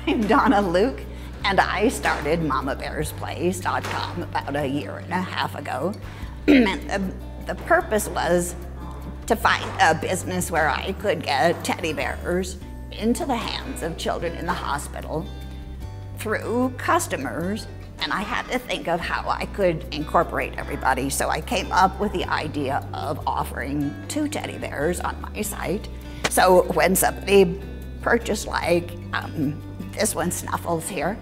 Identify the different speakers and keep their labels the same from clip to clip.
Speaker 1: I'm Donna Luke, and I started MamaBearsPlace.com about a year and a half ago. And the purpose was to find a business where I could get teddy bears into the hands of children in the hospital through customers, and I had to think of how I could incorporate everybody. So I came up with the idea of offering 2 teddy bears on my site. So when somebody purchased, like this one, Snuffles here,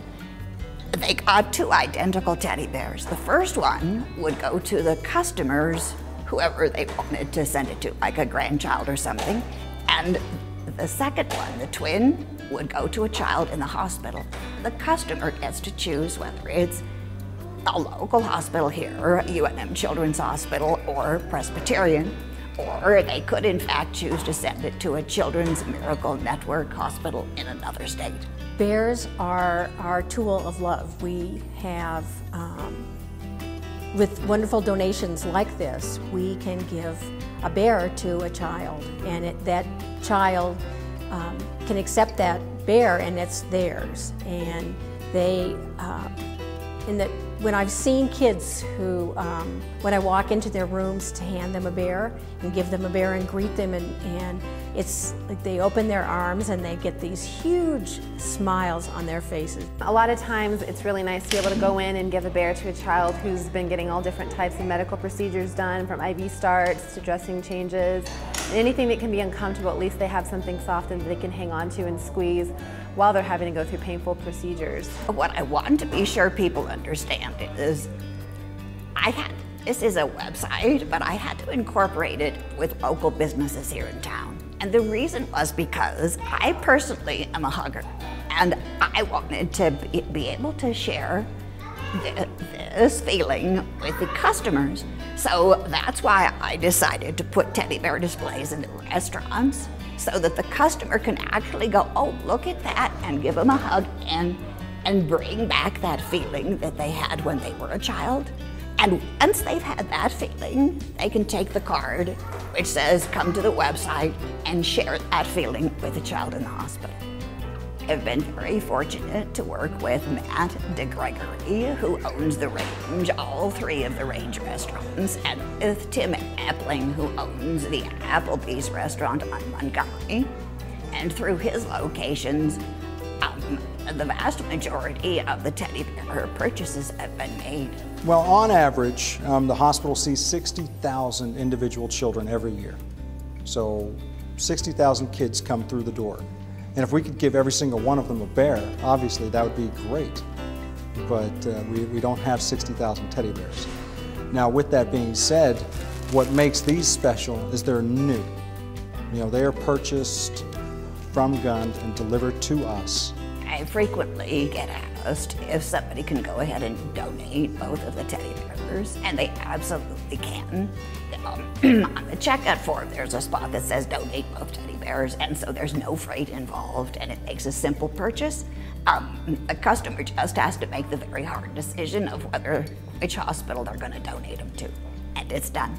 Speaker 1: they got 2 identical teddy bears. The first one would go to the customers, whoever they wanted to send it to, like a grandchild or something. And the second one, the twin, would go to a child in the hospital. The customer gets to choose whether it's a local hospital here, UNM Children's Hospital, or Presbyterian, or they could in fact choose to send it to a Children's Miracle Network hospital in another state.
Speaker 2: Bears are our tool of love. We have, with wonderful donations like this, we can give a bear to a child, and that child can accept that bear and it's theirs. And they, when I've seen kids who, when I walk into their rooms to hand them a bear and give them a bear and greet them, and it's like they open their arms and they get these huge smiles on their faces.
Speaker 3: A lot of times it's really nice to be able to go in and give a bear to a child who's been getting all different types of medical procedures done, from IV starts to dressing changes. Anything that can be uncomfortable, at least they have something soft that they can hang on to and squeeze while they're having to go through painful procedures.
Speaker 1: What I want to be sure people understand is this is a website, but I had to incorporate it with local businesses here in town. And the reason was because I personally am a hugger, and I wanted to be able to share this feeling with the customers. So that's why I decided to put teddy bear displays in the restaurants, so that the customer can actually go, oh, look at that, and give them a hug and bring back that feeling that they had when they were a child. And once they've had that feeling, they can take the card which says come to the website and share that feeling with a child in the hospital. I've been very fortunate to work with Matt DeGregory, who owns The Range, all 3 of The Range restaurants, and with Tim Appling, who owns the Applebee's restaurant on Montgomery. And through his locations, the vast majority of the teddy bear purchases have been made.
Speaker 4: Well, on average, the hospital sees 60,000 individual children every year. So 60,000 kids come through the door. And if we could give every single one of them a bear, obviously that would be great. But we don't have 60,000 teddy bears. Now, with that being said, what makes these special is they're new. You know, they are purchased from Gund and delivered to us.
Speaker 1: I frequently get asked if somebody can go ahead and donate both of the teddy bears, and they absolutely can. On the checkout form, there's a spot that says donate both teddy bears, and so there's no freight involved, and it makes a simple purchase. The customer just has to make the very hard decision of which hospital they're going to donate them to, and it's done.